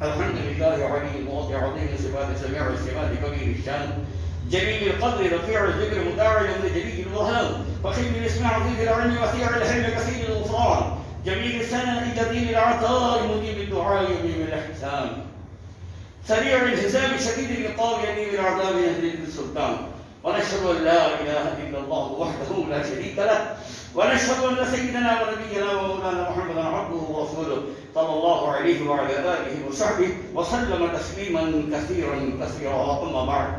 الحمد لله علي الموت عظيم الصفات سميع الصفات كبير الشان جليل القدر رفيع الذكر مطاع يوم جليل الوهاب فخير الاسم عظيم العلم وثيع الحلم كثير الغفران جميل الثناء جزيل العطاء مجيب الدعاء يميم الاحسان سريع الحساب شديد العقاب يميم العذاب يهدي السلطان ونشهد ان لا اله الا الله وحده لا شريك له ونشهد ان سيدنا ونبينا ومولانا محمدا عبده ورسوله صلى الله عليه وعلى اله وصحبه وسلم تسليما كثيرا كثيرا اما بعد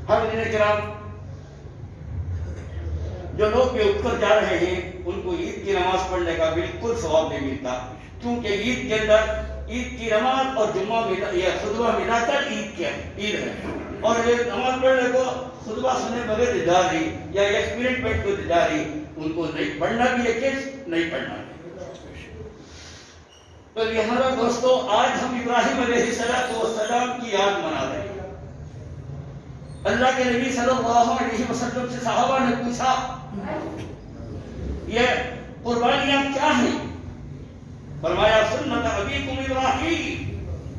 حاضرین کرام جو لوگ بھی اٹھ کر جا رہے ہیں ان کو عید کی نماز پڑھنے کا بالکل ثواب نہیں ملتا کیونکہ عید کے اندر عید کی نماز اور جمعہ یا خطبہ ملا کر عید ہے اور یہ نماز پڑھنے کو خطبہ سننے بغیر جا رہی یا ایک منٹ بیٹھ کر جا رہی ان کو نہیں پڑھنا بھی ہے کہ نہیں پڑھنا بھی. تو لہذا دوستو آج ہم ابراہیم علیہ السلام کی یاد منا رہے ہیں. اللہ کے نبی صلی اللہ علیہ وسلم سے صحابہ نے پوچھا یہ قربانیاں کیا ہیں؟ فرمایا سنت ابیکم ابراہیم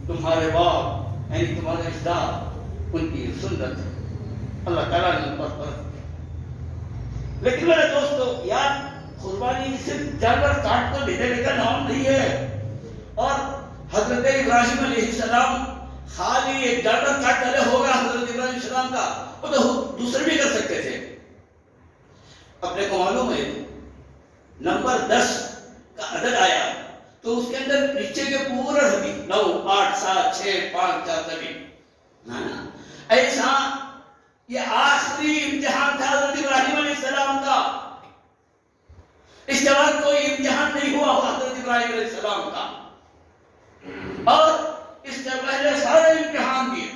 تمہارے باپ یعنی تمہارے اجداد ان کی سنت ہے اللہ تعالیٰ نے ان پر لیکن میرے دوستو یار قربانی صرف جانور کاٹ کر دینے کا نام نہیں ہے اور حضرت ابراہیم علیہ السلام خالی ایک جانور کاٹ ڈالے ہوگا حضرت ابراہیم علیہ السلام کا وہ تو دوسرے بھی کر سکتے تھے. اپنے کو معلوم ہے نمبر 10 کا عدد آیا تو اس کے اندر نیچے کے پورا حدیث 9 8 7 6 5 4 3 ایسا یہ آخری امتحان تھا حضرت ابراہیم علیہ السلام کا. اس کے بعد کوئی امتحان نہیں ہوا حضرت ابراہیم علیہ السلام کا اور اس سے پہلے سارے امتحان دیے.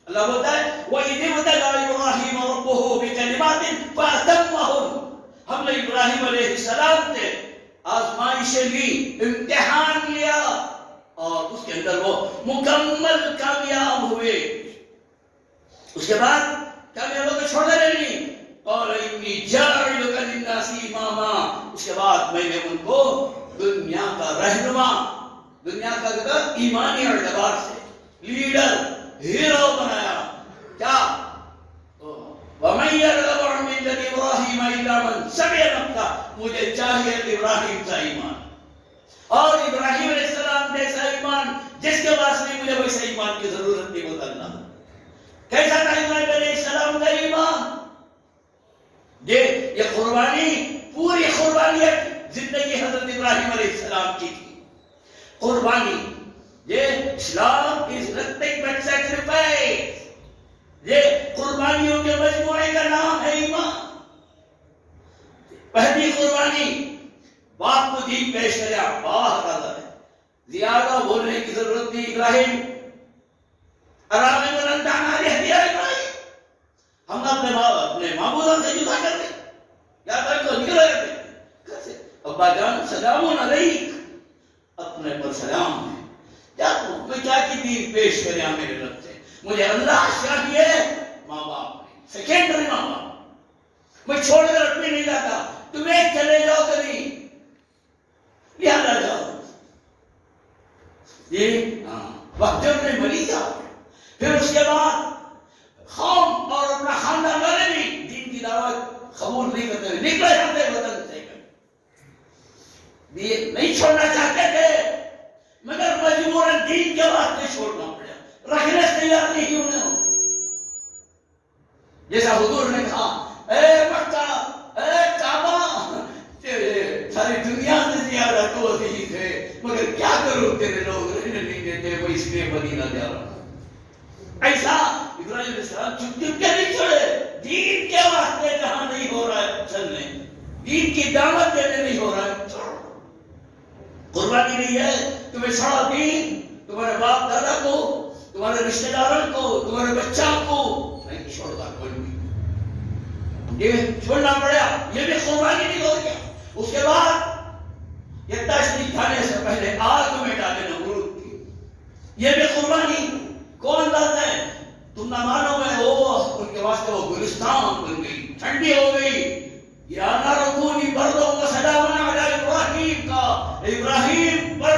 اللہ بولتا ہے وَإِذِ ابْتَلَىٰ إِبْرَاهِيمَ رَبُّهُ بِكَلِمَاتٍ فَأَتَمَّهُنَّ. ہم نے ابراہیم علیہ السلام سے آزمائشیں لی امتحان لیا اور اس کے اندر وہ مکمل کامیاب ہوئے. اس کے بعد کامیابوں کو چھوڑ دے نہیں قَالَ إِنِّي جَاعِلُكَ لِلنَّاسِ إِمَامًا. اس کے بعد میں نے ان کو دنیا کا رہنما دنیا کا ایمانی اعتبار سے لیڈر ہیرو بنایا. کیا وَمَن يَرْغَبُ عَن مِّلَّةِ إِبْرَاهِيمَ إِلَّا مَن سَفِهَ نَفْسَهُ. مجھے چاہیے ابراہیم کا ایمان اور ابراہیم علیہ السلام جیسا ایمان جس کے پاس نہیں مجھے ویسا ایمان کی ضرورت نہیں بدلنا. کیسا تھا ابراہیم علیہ السلام کا ایمان؟ یہ قربانی پوری قربانیت زندگی حضرت ابراہیم علیہ السلام کی تھی. قربانی یہ اسلام is nothing but sacrifice. یہ قربانیوں کے مجموعے کا نام ہے ایمان. پہلی قربانی باپ کو دین پیش کرے باہر آتا ہے زیادہ بولنے کی ضرورت نہیں. ابراہیم اراغب انت عن آلہتی یا ابراہیم ہم اپنے معبودوں سے جدا کرتے یا تو نکل رہے تھے کیسے ابا جان سلام علیک اپنے پر سلام ہے کیا میں کیا کی دین پیش کرے میرے رب سے مجھے اللہ چاہیے ماں باپ سیکنڈری ماں باپ میں چھوڑ کر اپنے نہیں جاتا تمہیں چلے جاؤ کبھی یاد آ جاؤ یہ وقت جب نے مری جاؤ پھر اس کے بعد قوم اور اپنا خاندان والے بھی دین کی دعوت قبول نہیں کرتے نکلے جاتے وطن سے نہیں چھوڑنا چاہتے تھے مگر مجبوراً دین کے واسطے چھوڑنا پڑا رکھنے سے تیار نہیں ہونے ہو. جیسا حضور نے کہا اے مکہ اے کعبہ ساری دنیا سے زیادہ تو عزیز ہے مگر کیا کروں تیرے لوگ رہنے نہیں دیتے وہ اس لیے مدینہ جا رہا. ایسا ابراہیم علیہ السلام چپ چپ کے نہیں چھوڑے دین کے واسطے جہاں نہیں ہو رہا ہے چلنے دین کی دعوت دینے نہیں ہو رہا ہے قربانی نہیں ہے تمہیں چھوڑا دین تمہارے باپ دادا کو تمہارے رشتہ داروں کو تمہارے بچوں کو نہیں چھوڑتا کوئی بھی یہ چھوڑنا پڑا یہ بھی قربانی نہیں ہو گیا. اس کے بعد یہ تشریف کھانے سے پہلے آگ میں ڈالے نمرود کی یہ بھی قربانی کون لاتا ہے تم نہ مانو میں ان کے واسطے وہ گلستان بن گئی ٹھنڈی ہو گئی. یا نہ رکونی بردوں کا سلام علی ابراہیم کا ابراہیم پر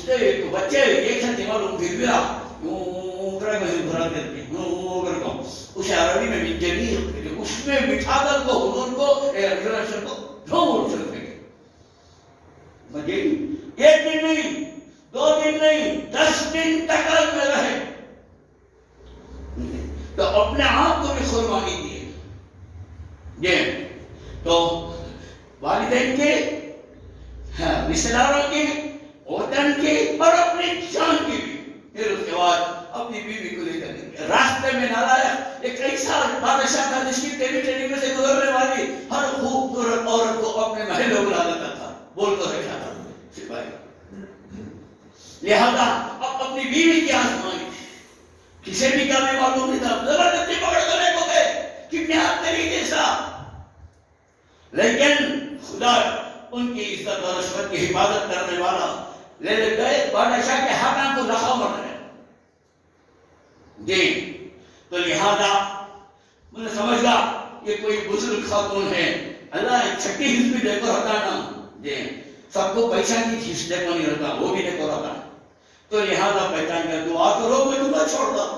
اس نے تو بچے ایک ساتھ معلوم پھر بھی اسے عربی میں جمیل اس میں بٹھا کر کو حضور کو ڈھونڈ سکتے ہیں. ایک دن نہیں 2 دن نہیں 10 دن تک میں رہے تو اپنے آپ کو بھی قربانی دیے. یہ تو والدین کے رشتے داروں کی وطن کی اور اپنی جان کی بھی. پھر اس کے بعد اپنی بیوی کو لے کر راستے میں نالائق ایک ایسا بادشاہ تھا جس کی ٹیلی میں سے گزرنے والی ہر خوبصورت عورت کو اپنے محل میں بلا لیتا تھا بول کر رکھا تھا سپاہی. لہذا اب اپنی بیوی کی آزمائی کسی بھی کا میں معلوم نہیں تھا. زبردستی پکڑ کر لے کو گئے کتنے ہاتھ طریقے سے, لیکن خدا ان کی عزت اور رشوت کی حفاظت کرنے والا لے گئے بادشاہ کے حاکم کو لخا مر رہے جی. تو لہذا مجھے سمجھ گا یہ کوئی بزرگ خاتون ہے, اللہ ایک چھٹی حص بھی دیکھو رہتا نا جی, سب کو پیسہ کی حص دیکھو نہیں رہتا, وہ بھی دیکھو رہتا. تو لہذا پہچان کر دعا کرو میں دعا چھوڑ دوں,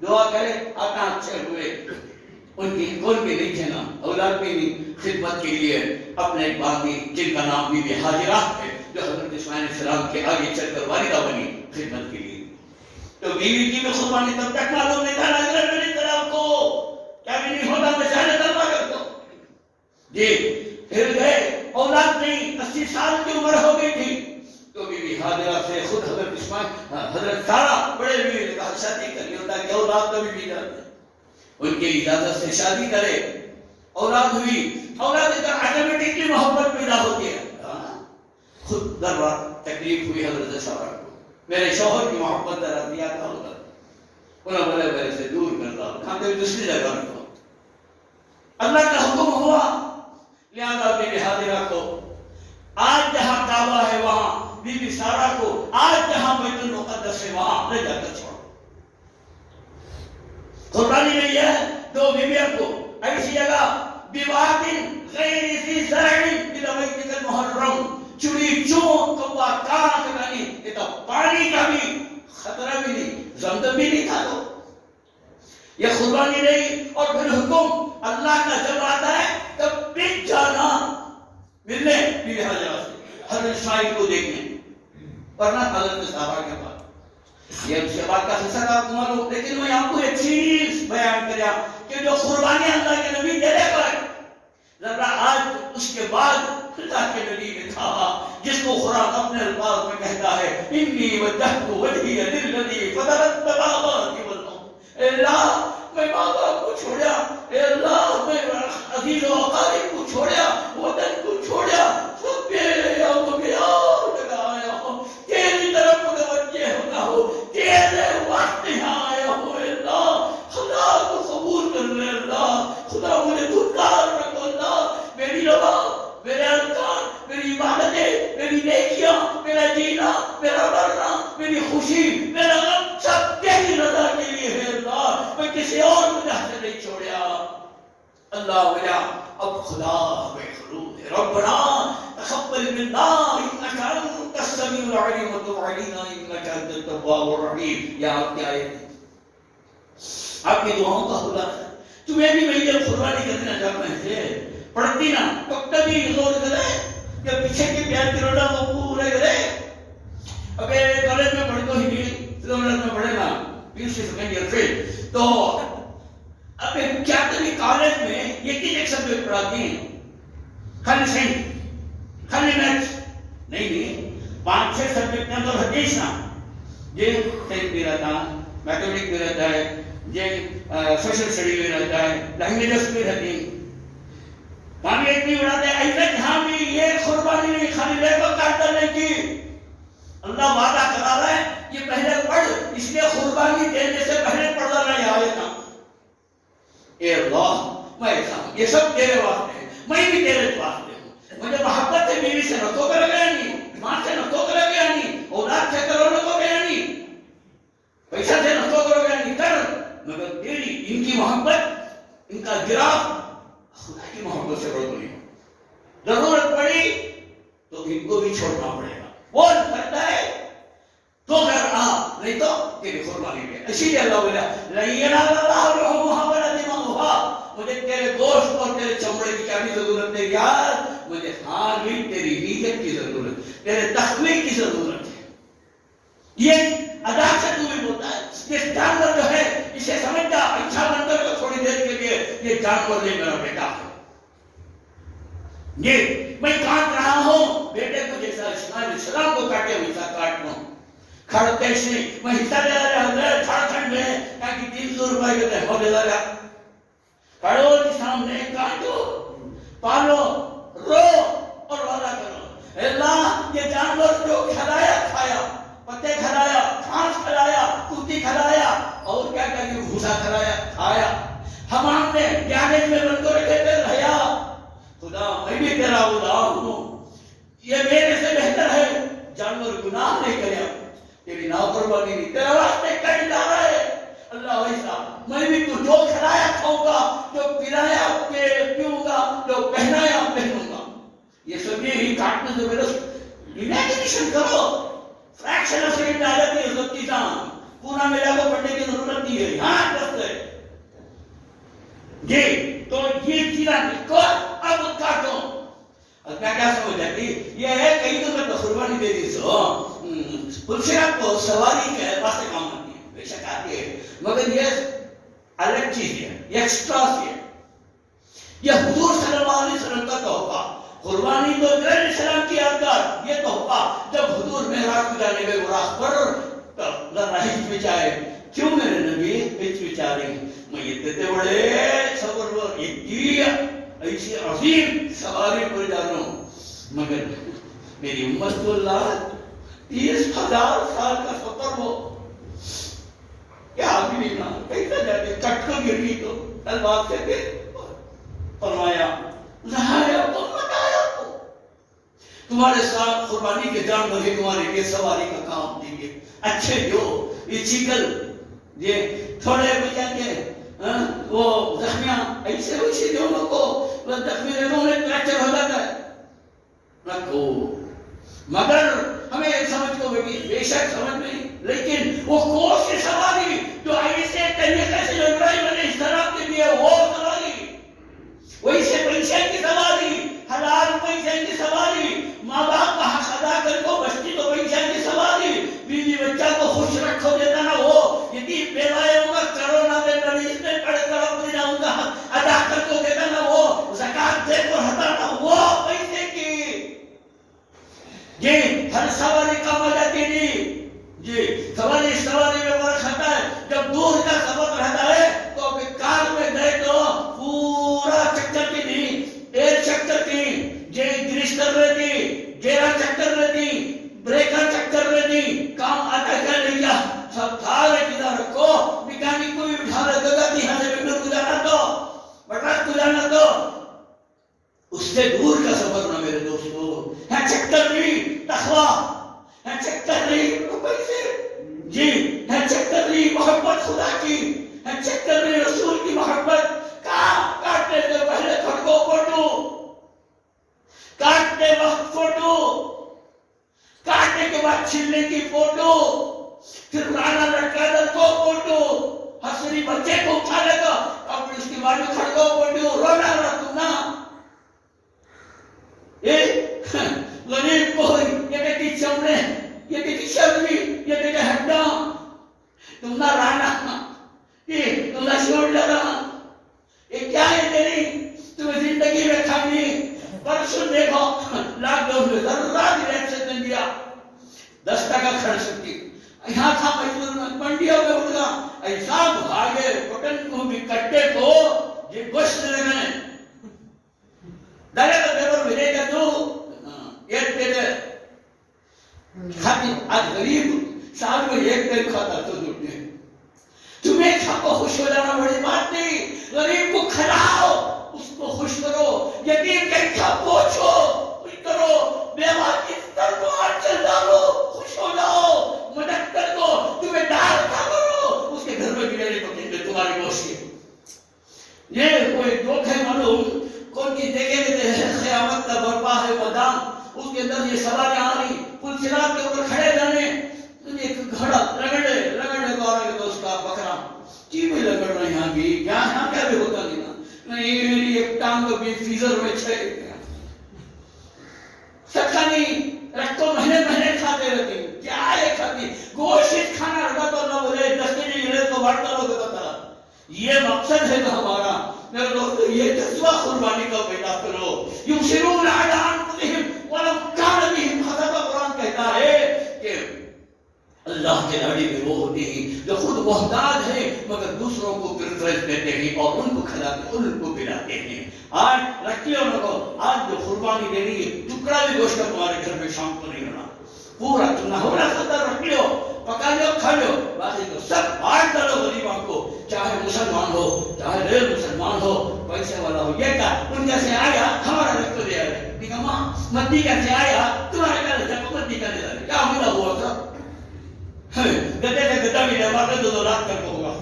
دعا کرے آتا اچھے ہوئے ان کی کون بھی نہیں تھے نا اولاد بھی نہیں, خدمت کے لیے اپنے ایک باغی جن کا نام بی حاجرہ ہے جو حضرت اسماعیل علیہ السلام کے آگے چل کر والدہ بنی خدمت کے لیے. تو بیوی کی بھی قربانی تب تک معلوم نہیں تھا نظر میری طرف کو کیا بھی نہیں ہوتا میں چاہنے طلبہ کرتا جی. پھر گئے اولاد نہیں 80 سال کی عمر ہو گئی تھی تو بیوی حاجرہ سے خود حضرت اسماعیل حضرت سارہ بڑے بیوی نے کہا شادی کری ہوتا کہ اولاد کبھی بھی جاتے ان کی اجازت سے شادی کرے. اولاد ہوئی, اولاد کا آٹومیٹکلی محبت پیدا ہوتی ہے. خود در رات تکلیف ہوئی حضرت سارہ کو, میرے شوہر کی محبت ذرا زیادہ ہوگا, انہوں بولے میرے سے دور کر رہا ہوں, ہم دوسری جگہ رکھو. اللہ کا حکم ہوا لہذا بیوی حاجرہ کو آج جہاں کعبہ ہے وہاں, بیوی سارہ کو آج جہاں بیت المقدس ہے وہاں لے جا کر چھوڑو. قربانی نہیں ہے 2 بیویوں کو ایسی جگہ بوادن غیر ذی زرع الی بیتک المحرم, چوری چون کبا کان کنی, یہ تو پانی کا بھی خطرہ بھی نہیں, زمزم بھی نہیں تھا. تو یہ قربانی نہیں. اور پھر حکم اللہ کا جب آتا ہے تب پک جانا ملنے بیوی حاجرہ سے حضرت اسماعیل کو دیکھنے, ورنہ حضرت صحابہ کے پاس یہ اس کے بعد کا حصہ آپ کو معلوم. لیکن میں آپ کو ایک چیز بیان کریا کہ جو قربانی اللہ کے نبی دینے پر ذرا آج اس کے بعد اللہ کے نبی نے کہا جس کو قرآن اپنے الفاظ میں کہتا ہے انی وجہت وجہی للذی فطر السماوات والارض. اے اللہ میں ماں باپ کو چھوڑیا, اے اللہ میں عزیز و اقارب کو چھوڑیا, وطن کو چھوڑیا, سب میرے ہو گیا لگایا ہوں تیری طرف متوجہ ہوتا ہو, تیرے واسطے آیا ہو. اللہ خدا کو قبول کر لے, اللہ خدا مجھے دھکار رکھو, اللہ میری زبان میرے اذکار میری عبادتیں میری نیکیاں میرا جینا میرا مرنا میری خوشی میرا غم سب تیری رضا کے لیے ہے. اللہ میں کسی اور وجہ سے نہیں چھوڑیا. اللہ وجہ اب خدا بخلوق ہے. ربنا تقبل منا انك انت السميع العليم وتب علينا انك انت التواب الرحيم. یا آپ کیا ہے آپ کی دعاؤں کا خدا ہے. تمہیں بھی میں جب قربانی کرنا چاہتا ہے پڑھتی نا تو کبھی غور کرے کہ پیچھے کے پیار کی روڈا وہ پورے کرے. اگر کالج میں پڑھتے ہی نہیں کلومیٹر میں پڑھے نا PUC سیکنڈ ایئر فیل تو اب کیا کبھی کالج میں ایک سبجیکٹ پڑھاتی ہیں خالی سائنس خالی میتھس نہیں 5-6 سبجیکٹ میں تو حدیث نا یہ سائنس بھی رہتا میتھمیٹکس بھی رہتا ہے یہ سوشل اسٹڈی بھی رہتا ہے لینگویجز بھی رہتی ہیں. پانی ایک بھی اڑاتے ہیں ایسے جہاں بھی یہ قربانی نہیں خالی لے کو کاٹ کرنے کی. اللہ وعدہ کرا رہا ہے یہ پہلے پڑھ, اس لیے قربانی دینے سے پہلے پڑھ رہا ہے آیت نا. اے اللہ میں ایسا ہوں یہ سب تیرے واسطے ہے, میں بھی تیرے واسطے ہوں. مجھے محبت ہے بیوی سے نہ تو کر گیا نہیں, ماں سے نہ تو کر گیا نہیں, اولاد سے کرو نہ تو گیا نہیں, پیسہ سے نہ تو کرو گیا نہیں کر, مگر تیری ان کی محبت ان کا گراف خدا کی محبت سے بڑھ گئی. ضرورت پڑی تو ان کو بھی چھوڑنا پڑے گا. وہ کرتا ہے تیری قربانی میں. اسی لیے اللہ بولا لَيَنَالَ اللَّهُ لُحُومُهَا وَلَا دِمَاؤُهَا. مجھے تیرے گوشت اور تیرے چمڑے کی کیا ضرورت ہے یار؟ مجھے خالی تیری نیت کی ضرورت، تیرے تقوی کی ضرورت ہے. یہ ادا سے تو بھی ہوتا ہے. یہ جانور جو ہے اسے سمجھ جا اچھا بندر کو تھوڑی دیر کے لیے یہ جانور نہیں میرا بیٹا ہے. یہ میں کاٹ رہا ہوں بیٹے کو جیسا اسماعیل علیہ السلام کو کاٹے ویسا کاٹ لوں. کھڑتے سے میں حصہ لے رہا جھارکھنڈ میں تاکہ 300 روپئے کے تحفہ دے رہا. کھڑو کے سامنے کاٹو، پالو، رو اور وعدہ کرو اللہ یہ جانور جو کھلایا کھایا، پتے کھلایا، گھاس کھلایا، کوتی کھلایا اور کیا کیا کہ بھوسا کھلایا کھایا. حمام نے گیارج میں بند کو رکھے تھے رہیا. خدا میں بھی تیرا غلام ہوں، یہ میرے سے بہتر ہے جانور گناہ نہیں کریا، تیری نافرمانی نہیں، تیرا واسطے کہیں جا رہا ہے اللہ ویسا میں بھی تو جو کھلایا کھاؤں گا، جو پلایا پیوں گا، جو پہنایا پہنوں گا. یہ سب یہی کاٹنے سے میرے امیجنیشن کرو. فریکشن آف سیکنڈ آیت کی عزت کی جان پورا میرا کو پڑھنے کی ضرورت نہیں ہے. یہاں دست ہے یہ تو یہ چیزاں کو اب کاٹو. اب میں کیا سمجھ جاتی یہ ہے کہیں تو میں تو قربانی دے دی سو پلسیات کو سواری کے واسطے کام کرتی ہے بے شک آتی ہے مگر یہ الگ چیز ہے، یہ ایکسٹرا ہے. یہ حضور صلی اللہ علیہ وسلم کا تحفہ قربانی تو ابراہیم علیہ السلام کی یادگار. یہ تحفہ جب حضور معراج کو جانے میں براق پر ذرا ہچکچائے کیوں میرے نبی ہچکچائے میں یہ دیتے بڑے صبر و ایسی عظیم سواری پر جا رہا ہوں مگر میری امت کو اللہ 30,000 سال کا سفر ہو کیا آدمی نا کیسا جاتے کٹ کو گری تو تلوار سے پھر فرمایا نہایا تو مٹایا تو تمہارے ساتھ قربانی کے جانور ہی تمہارے لیے سواری کا کام دیں گے. اچھے جو یہ چیکل یہ تھوڑے بچہ کے وہ زخمیاں ایسے ویسے جو لوگوں کو زخمی رہوں میں فریکچر ہو جاتا ہے رکھو. مگر ہمیں سمجھ کو بے شک سمجھ نہیں لیکن وہ کون سی سواری جو ایسے طریقے سے جو ابراہیم علیہ السلام کے لیے وہ سواری ویسے پیسے کی سواری حلال پیسے کی سواری ماں باپ کا حق ادا کر کو بچی تو پیسے کی سواری بیوی بچہ کو خوش رکھو دیتا نا وہ یتیم بیوہ ہوگا کرونا میں مریض میں پڑھ کر اپنی جاؤں گا ادا کر کو دیتا نا وہ زکات دے کو ہٹانا وہ پیسے کی یہ ہر سواری کا مزہ تیری جی سواری میں فرق ہوتا ہے. جب دور کا سفر رہتا ہے تو کار میں گئے تو پورا چکر کی نہیں ایئر چکر کی جی گریس کر رہی تھی گیرا چکر رہی تھی بریکر چکر رہی تھی کام آتا کر لیا سب تھارے کدھر رکھو میکینک کو بھی بٹھا رہے گا کہ یہاں سے بٹر کو جانا تو بٹر کو جانا تو اس سے دور کا سفر نہ میرے دوستو ہے چکر نہیں تخوا ہے چکر نہیں پیسے جی ہے چکر نہیں محبت خدا کی ہے چکر نہیں رسول کی محبت. کاٹنے سے پہلے کھڑکو فوٹو کاٹنے وقت فوٹو کاٹنے کے بعد چھلنے کی فوٹو پھر رانا لٹکا در کو فوٹو ہسری بچے کو اٹھا لے گا اب اس کی بارے کھڑکو فوٹو رونا رکھو نا غریب کو یہ دیکھی چمڑے یہ دیکھی شرمی یہ دیکھی ہڈا تم نہ رانا یہ تم نہ چھوڑ لگا یہ کیا ہے تیری تمہیں زندگی میں کھانی پرسوں دیکھو لاکھ ڈاؤن میں ذرہ بھی ریٹ سے دن دیا 10 ٹکا خرچ سکتی یہاں تھا مجبور میں منڈیوں میں اٹھ گا ایسا بھاگے پٹن کو بھی کٹے کو یہ گوشت لگنے ڈالے کا دیور بھیجے گا تو ایک دیتے کھاتی آج غریب سال میں ایک دن کھاتا تو جھوٹنے تمہیں کھا کو خوش ہو جانا بڑی بات نہیں. غریب کو کھلاؤ اس کو خوش کرو یتیم کے کھا پوچھو خوش کرو بیوہ کی سر کو ہاتھ چل ڈالو خوش ہو جاؤ مدد کر دو تمہیں دار کھا کرو اس کے گھر میں گرے کو کہتے تمہاری گوشت یہ کوئی دکھ ہے معلوم کون کی دیکھے گئے قیامت کا برپا ہے میدان اس کے اندر یہ سواریاں آ رہی پل صراط کے اوپر کھڑے جانے ایک گھڑا رگڑے یہ مقصد ہے تو ہمارا میرے دوستو یہ جذبہ قربانی کا پیدا کرو. یبصرون علی انفسہم ولو کان بہم خصاصہ. قرآن کہتا ہے کہ اللہ کے لاڑی میں وہ ہوتے ہیں جو خود محتاج ہیں مگر دوسروں کو پریفرنس دیتے ہیں اور ان کو کھلاتے ان کو پلاتے ہیں. آج رکھیے ان کو آج جو قربانی دینی ہے ٹکڑا بھی گوشت تمہارے گھر میں شام کو نہیں ہونا, پورا نہ ہونا ستر رکھ لو, پکا لو, کھا لو, باقی کو سب بانٹ ڈالو غریبوں کو, چاہے مسلمان ہو چاہے غیر مسلمان ہو, پیسے والا ہو. یہ کہا ان کا سے آیا ہمارا رکھ تو دیا ہے, ٹھیک ہے ماں مدی کا سے آیا تمہارے گھر جب مدی کا دیا ہے, کیا ملا ہوا تھا گدے سے گدا بھی ہمارے دو رات تک ہوگا.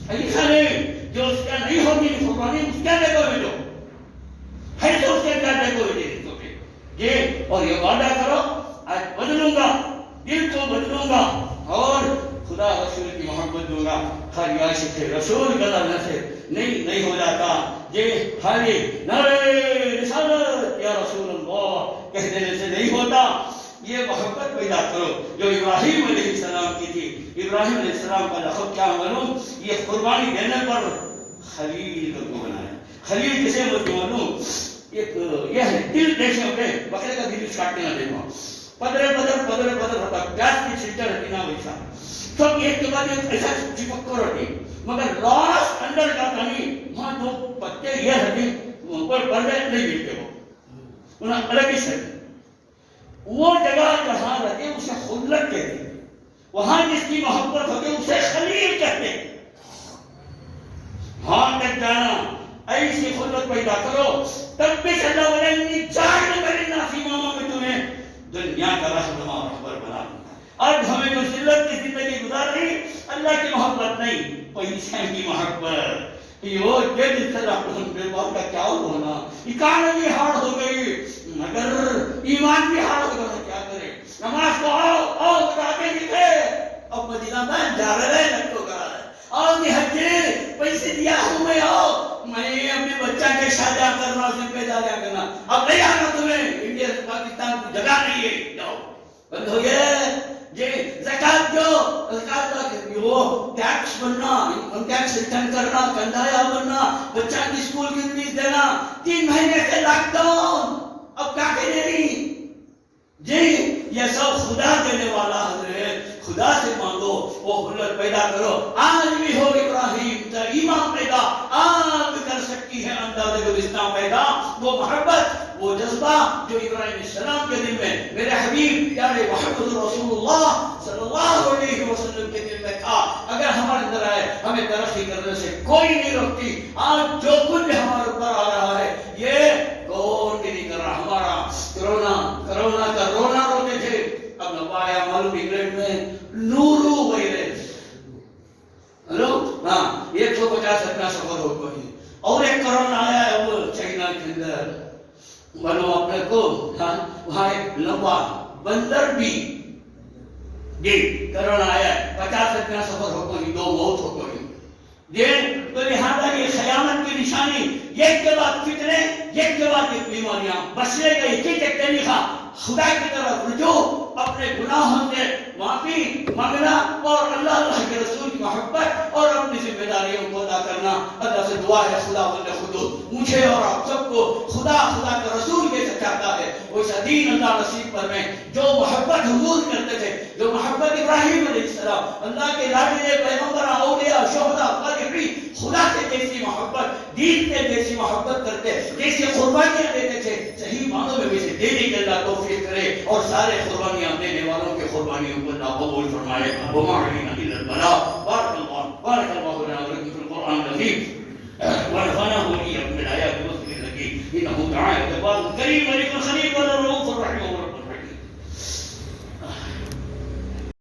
ایسا نہیں جو اس کا نہیں ہوگی قربانی اس کا دے کو بھی دو ہے تو اس کے کیا دے کو بھی دے دو یہ. اور یہ وعدہ کرو آج بدلوں گا, دل کو بدلوں گا اور خدا رسول کی محبت دوں گا. خالی عاشق رسول کا نہ سے نہیں ہو جاتا. یہ خالی نعرے رسالت یا رسول اللہ کہہ دینے سے نہیں ہوتا. یہ محبت پیدا کرو جو ابراہیم علیہ السلام کی تھی. ابراہیم علیہ السلام کا لقب کیا معلوم, یہ قربانی دینے پر خلیل کو بنایا. خلیل کسے معلوم, ایک یہ ہے دل دیکھے ہوتے بکرے کا دل کاٹنے نہ دیکھو, پدر ہوتا پیاز کی چھلٹا رہتی نہ ویسا سب ایک کے بعد ایک ایسا چپک کر رہتی مگر لاسٹ اندر کا نہیں وہاں دو پتے یہ رہتی اوپر پردے نہیں ملتے وہ انہیں الگ ہی سے وہ جگہ جہاں رہتے اسے خلت کہتے, وہاں جس کی محبت ہوتی اسے خلیل کہتے. وہاں تک جانا ایسی خلت پیدا کرو تب بھی صلی اللہ علیہ وسلم چاہیے کرنا سی ماما میں تمہیں دنیا کا رہنما رہبر بنا. آج ہمیں جو ذلت کی زندگی گزار رہی اللہ کی محبت نہیں پیسے کی محبت. یہ جن سے بے بات کا کیا ہونا, اکانوی ہارڈ ہو گئی مگر ایمان بھی ہارڈ ہو گیا. کیا کرے نماز کو آؤ بتاتے نہیں تھے, اب مدینہ میں جا رہے لٹو کرا رہے آؤ نہیں حجی پیسے دیا ہوں میں, آؤ میں اپنے بچہ کے شادیاں کرنا ذمہ داریاں کرنا, اب نہیں آنا تمہیں انڈیا سے پاکستان کو جگہ نہیں ہے, جاؤ بند ہو گئے. جی زکات جو زکات وہ ٹیکس بننا, انکم ٹیکس ریٹرن کرنا, کنڈایا بننا, بچہ کی اسکول کی فیس دینا, 3 مہینے سے لاک ڈاؤن, اب کیا کہنے رہی جی یہ سب خدا دینے والا حضرت. خدا سے مانگو وہ حلت پیدا کرو. آج بھی ہو ابراہیم کا ایمان پیدا, آج کر سکتی ہے انداز گلستان پیدا. وہ محبت وہ جذبہ جو ابراہیم علیہ السلام کے دل میں میرے حبیب پیارے محمد رسول اللہ صلی اللہ علیہ وسلم کے دل میں تھا, اگر ہمارے اندر آئے ہمیں ترقی کرنے سے کوئی نہیں روکتی. آج جو کچھ بھی ہمارے اوپر آ رہا ہے یہ کون بھی نہیں کر رہا. ہمارا کرونا کا رونا روتے تھے, اب نوایا معلوم انگلینڈ میں نورو وائرس, ہلو ہاں 150 اپنا سفر ہو گئی, اور ایک کرونا آیا ہے وہ چائنا کے اندر معلوم اپنے کو, وہاں ایک لمبا بندر بھی جی کرونا آیا ہے, 50 اپنا سفر ہو گئی, 2 موت ہو گئی. تو لہذا یہ خیانت کی نشانی, ایک کے بعد فتنے, ایک کے بعد ایک بیماریاں بچنے گئی. ٹھیک ہے لکھا خدا کی طرف رجوع, اپنے گناہوں سے معافی مانگنا اور اللہ کے رسول کی محبت اور اپنی ذمہ داریوں کو ادا کرنا. اللہ سے دعا ہے خدا خود مجھے اور آپ سب کو خدا کا رسول کیسے چاہتا ہے ویسا دین اللہ نصیب پر میں جو محبت حضور کرتے تھے, جو محبت ابراہیم علیہ السلام اللہ کے لاڈلے پیغمبر اولیاء شہداء صالحین خدا سے جیسی محبت, دین کے جیسی محبت کرتے, جیسی قربانیاں دیتے تھے, صحیح معنوں میں ویسے دینے کے اللہ توفیق کرے اور سارے قربانیاں دینے والوں کے قربانیوں کو اللہ قبول فرمائے. وما علینا الا البلاغ. بارک اللہ لنا ولکم فی القرآن العظیم ونفعنا وإياكم بالآيات والذكر الحكيم إنه تعالى جواد كريم ملك خليل ورؤوف رحيم ورب رحيم.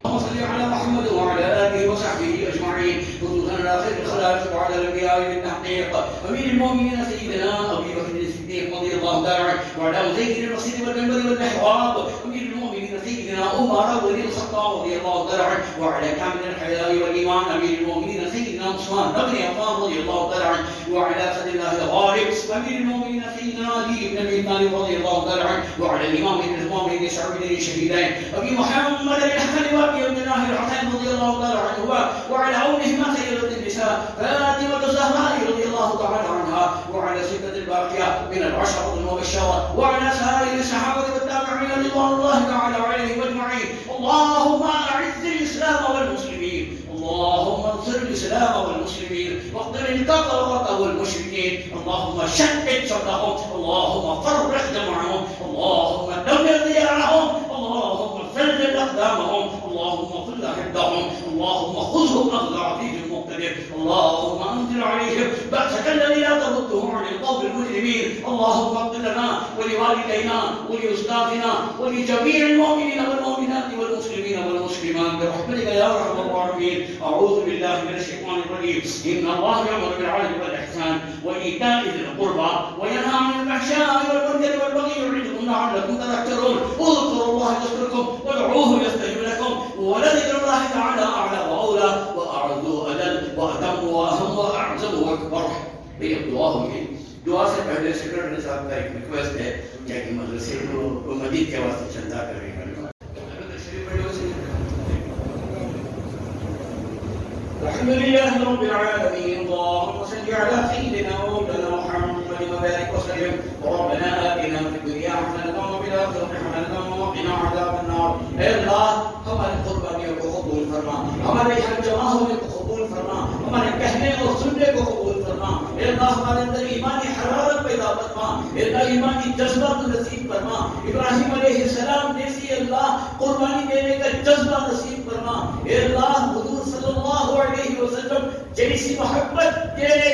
اللهم صل على محمد وعلى آله وصحبه أجمعين خصوصا على خير الخلائق وعلى الأنبياء بالتحقيق أمير المؤمنين سيدنا أبي بكر الصديق رضي الله تعالى عنه وعلى زيد المسجد والمنبر والمحراب أمير المؤمنين سيدنا عمر بن الخطاب رضي الله تعالى عنه وعلى كامل الحياء والإيمان أمير المؤمنين سيدنا عثمان بن عفان رضي الله تعالى عنه وعلى سيد الله الغالب أمير المؤمنين سيدنا علي بن أبي طالب رضي الله تعالى عنه وعلى الإمام المؤمنين سعيد الشهيدين أبي محمد الحسن وأبي عبد الله الحسين رضي الله تعالى عنه وعلى عونهما سيدة النساء فاطمة الزهراء رضي الله تعالى عنها وعلى ستة الباقية من العشرة المبشرة وعلى سائر الصحابة والتابعين رضوان الله تعالى عليهم أجمعين. اللهم أعز الإسلام والمسلمين، اللهم انصر الإسلام والمسلمين واقتل الكفرة والمشركين، اللهم شتت شملهم، اللهم فرق جمعهم، اللهم دمر ديارهم، اللهم زلزل أقدامهم، اللهم خذ حدهم، اللهم خذهم أخذ عزيز مقتدر، اللهم أنزل عليهم بأسك الذي لا ترده عن القوم المجرمين، اللهم اغفر لنا ولوالدينا ولأستاذنا ولجميع المؤمنين والمؤمنات والمسلمين والمسلمات برحمتك يا أرحم الراحمين. أعوذ بالله من الشيطان الرجيم. إن الله يأمر بالعدل والإحسان وإيتاء ذي القربى وينهى عن الفحشاء والمنكر والبغي يعظكم لعلكم تذكرون. اذكروا الله يذكركم وادعوه يستجب لكم ولذكر الله تعالى أعلى وأولى وأعز وأجل وأتم وأهم وأعظم وأكبر. دعا ہوگی. دعا سے پہلے سیکرٹری صاحب کا ایک ریکویسٹ ہے کہ مدرسے کو مزید کے واسطے چندہ کریں. الحمد لله رب العالمين. اللهم صل على سيدنا ومولانا محمد وبارك وسلم. ربنا آتنا في الدنيا حسنة وفي الآخرة حسنة وقنا عذاب النار. اے اللہ ہماری قربانیوں کو قبول فرما، ہمارے ہر جماعتوں کو قبول فرما، ہمارے کہنے اور سننے کو قبول فرما. اے اللہ ہمارے اندر ایمانی حرارت پیدا فرما، اے اللہ ایمانی جذبہ نصیب فرما. ابراہیم علیہ السلام جیسی اللہ قربانی دینے کا جذبہ نصیب فرما. اے اللہ حضور صلی اللہ علیہ وسلم جیسی محبت تیرے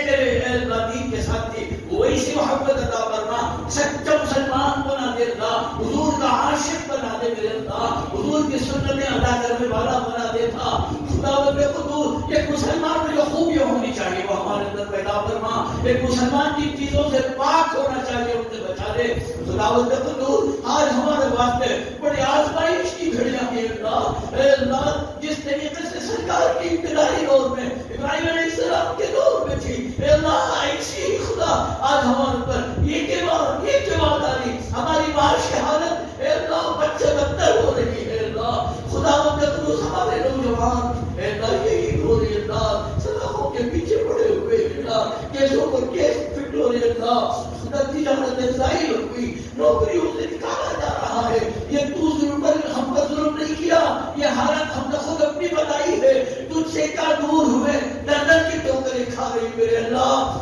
اللہ دین کے ساتھ تھی ویسی محبت عطا فرما. سچا مسلمان بنا دے اللہ، حضور کا عاشق بنا دے میرے اللہ، حضور کی سنتیں ادا کرنے والا بنا دے. تھا خدا حضور ایک مسلمان میں جو خوبیاں ہونی چاہیے وہ ہمارے اندر پیدا فرما. ایک مسلمان جن چیزوں سے پاک ہونا چاہیے ان سے بچا دے. خدا حضور آج ہمارے واسطے بڑی آزمائش کی گھڑیاں ہیں اللہ. اے اللہ جس طریقے سے سرکار کی ابتدائی دور میں ابراہیم علیہ السلام کے دور میں تھی، اے اللہ ایسی خدا آج ہمارے پر یہ کے بعد آئی ہماری معاش کی حالت اے اللہ بچے بدتر ہو رہی ہے. اللہ خدا مقدس ہمارے نوجوان اے اللہ یہی ہو رہی اللہ سلاخوں کے پیچھے پڑے ہوئے اللہ کیسوں پر کیس فٹ ہو رہے اللہ. خدا تجارت ظاہر ہوئی، نوکریوں سے نکالا جا رہا ہے. یہ تو ظلم پر ہم پر ظلم نہیں کیا، یہ حالت ہم نے خود اپنی بتائی ہے. تجھ سے کا دور ہوئے دندر کی ٹوکریں کھا رہی میرے اللہ.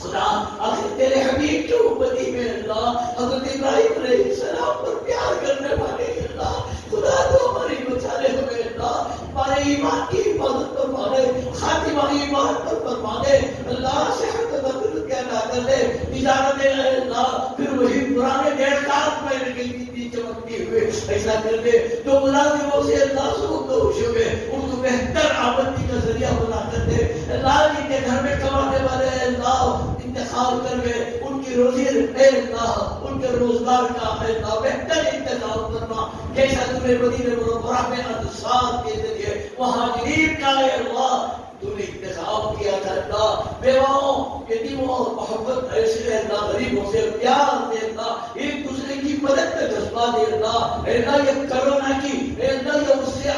خدا آخر تیرے حبیب کی امتی میں اللہ حضرت ابراہیم علیہ السلام پر پیار کرنے والے اللہ خدا تو ہماری بچانے ہوئے اللہ ہمارے ایمان کی حفاظت پر مانے، خاتمہ ایمان پر فرمانے اللہ. صحت بدل کے ادا کر دے تجارت اللہ پھر وہی پرانے 1.5 سال پہلے کی چمکتی ہوئے ایسا کر دے. جو ملازموں سے اللہ سبق دوش ہوئے ان کو بہتر آمدنی کا ذریعہ بنا کر دے اللہ. جن کے گھر میں کمانے والے اللہ انتخاب کر کے ان کی روزی اے اللہ ان کے روزگار کا اے اللہ بہتر انتخاب کرنا جیسا تمہیں مدینہ منورہ میں انصار کے ذریعے مہاجرین کا اے اللہ تو نے انتخاب کیا تھا. اللہ بیواؤں یتیموں اور محبت ایسے اللہ غریبوں سے پیار دے اللہ ایک دوسرے کی مدد کا جذبہ دے اللہ. اے اللہ یہ کرونا کی اے اللہ یہ اس سے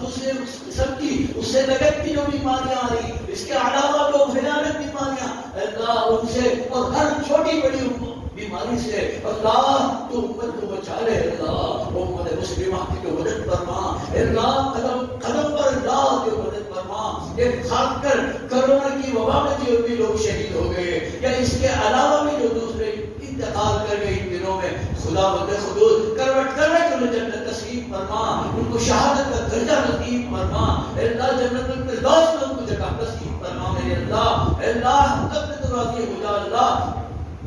دوسرے قسم کی اس سے لگت کی جو بیماریاں آ رہی اس کے علاوہ جو بھیانک بیماریاں اللہ ان سے اور ہر چھوٹی بڑی بیماری سے اللہ تو امت کو بچا لے اللہ. امت مسلمہ کی جو مدد فرما اللہ قدم قدم پر اللہ کی مدد فرما. یہ خاص کر کرونا کی وبا میں جو بھی لوگ شہید ہو گئے یا اس کے علاوہ بھی جو دوسرے انتقال کر گئے ان دنوں میں خدا حدود کروٹ انہیں جنت نصیب فرما. ان کو شہادت کا درجہ نصیب فرما. اللہ جنت الفردوس میں ان کو جگہ نصیب فرما میرے اللہ. اللہ تب تو راضی ہو جا اللہ.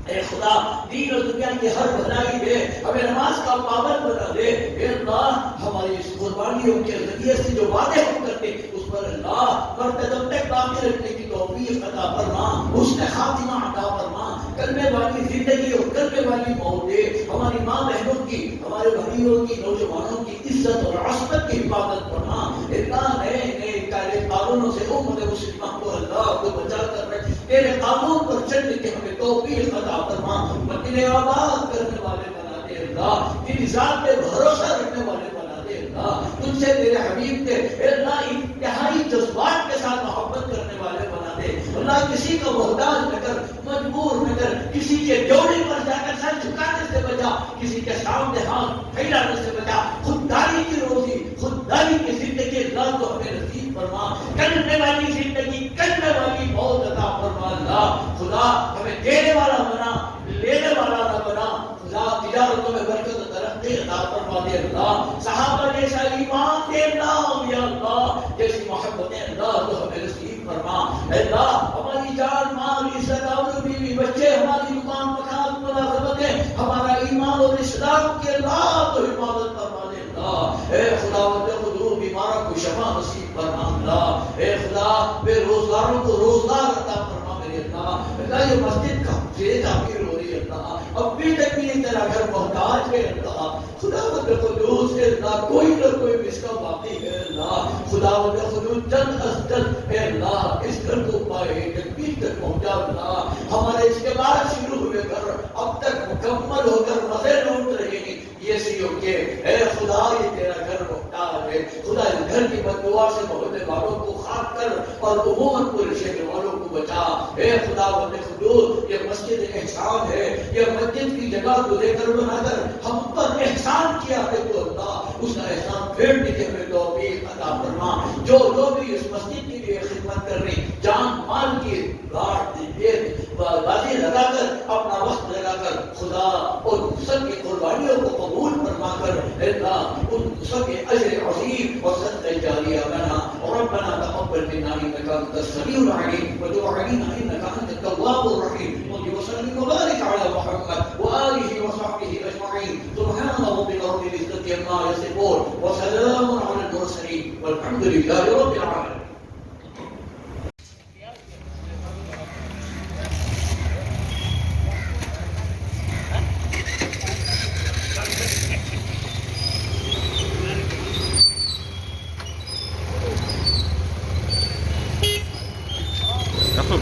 اے خدا دین اور دنیا کی ہر بھلائی دے ہمیں نماز کا پابند بنا دے. اے اللہ ہماری اس قربانیوں کے ذریعے سے جو وعدے ہم کرتے اس پر اللہ قدم تک باقی رکھنے کی توفیق عطا فرما. حسن خاتمہ عطا فرما. کلمے والی زندگی اور کلمے والی موت دے. ہماری ماں بہنوں کی ہمارے بھائیوں کی نوجوانوں کی عزت اور عصمت کی حفاظت فرما. اللہ نئے نئے کالے قانونوں سے امت مسلمہ کو اللہ کو بچا کر رکھ تیرے قانون پر چلنے کی ہمیں توفیق عطا فرما. مدینے آباد کرنے والے بنا دے اللہ. تیری ذات پہ بھروسہ رکھنے والے بنا دے اللہ. تجھ سے تیرے حبیب کے اللہ انتہائی جذبات کے ساتھ محبت کرنے والے بنا دے. اللہ کسی کا محتاج نہ کر، مجبور نہ کر، کسی کے جوڑے پر جا کر سر جھکانے سے بچا، کسی کے سامنے ہاتھ پھیلانے سے بچا، خودداری کی روزی، خودداری کی زندگی اللہ تو ہمیں نصیب فرما، کرنے والی زندگی، کرنے والی موت عطا فرما اللہ، خدا ہمیں دینے والا بنا، لینے والا نہ بنا، خدا تجارتوں میں برکت و ترقی عطا فرما دے اللہ، صحابہ جیسا ایمان دے اللہ، یا اللہ جیسی محبت اللہ تو ہمیں نصیب فرما، اللہ ہماری جان مال عزت اور بیوی بچے، ہماری دکان مکان ملازمتیں، ہمارا ایمان اور اسلام کے اللہ تو حفاظت فرما دے اللہ، اے خدا خدا بیماروں کو شفا نصیب فرما اللہ، اے خدا بے روزگاروں کو روزگار عطا فرما میرے اللہ، اللہ یہ مسجد کا زیر تعمیر ہو رہی ہے اللہ، اب بھی تک بھی تیرا گھر محتاج ہے اللہ، خدا قدوس ہے اللہ، کوئی نہ کوئی اس کا باقی ہے اللہ، خدا قدوس جلد از جلد اے اللہ اس گھر کو پائے تکمیل تک پہنچا اللہ، ہمارے اس کے بعد شروع ہوئے گھر اب تک مکمل ہو کر مزے لوٹ رہے ہیں، یہ سیو کے اے خدا یہ تیرا گھر محتاج ہے، خدا اس گھر کی بددعا سے محلے والوں کو خاک کر اور عموماً پورے شہر والوں کو بچا، اے خدا قدوس یہ مسجد احسان ہے، یہ مسجد کی جگہ کو دے کر بنا کر ہم پر احسان کیا ہے تو اللہ اس کا احسان پھیرنے کے ہمیں توفیق عطا فرما، جو لوگ بھی اس مسجد کے لیے خدمت کر رہے جان مال کی بازی لگا کر اپنا وقت لگا کر خدا اور سب کی قربانیوں کو قبول فرما کر اللہ ان سب کے اجر عظیم اور صدقہ جاریہ بنا، ربنا تقبل منا انك انت السميع العليم وتب علينا انك انت التواب الرحيم، وصل وبارك على محمد واله وصحبه اجمعين، سبحان ربك رب العزة عما يصفون وسلام على المرسلين والحمد لله رب العالمين.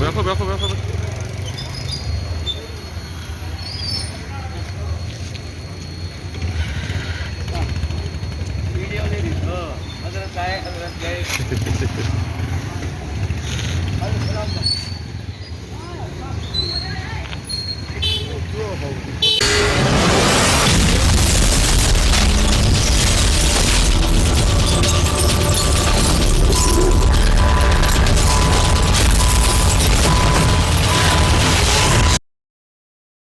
بیٹھو ویڈیو لے لی حضرت آئے حضرت گئے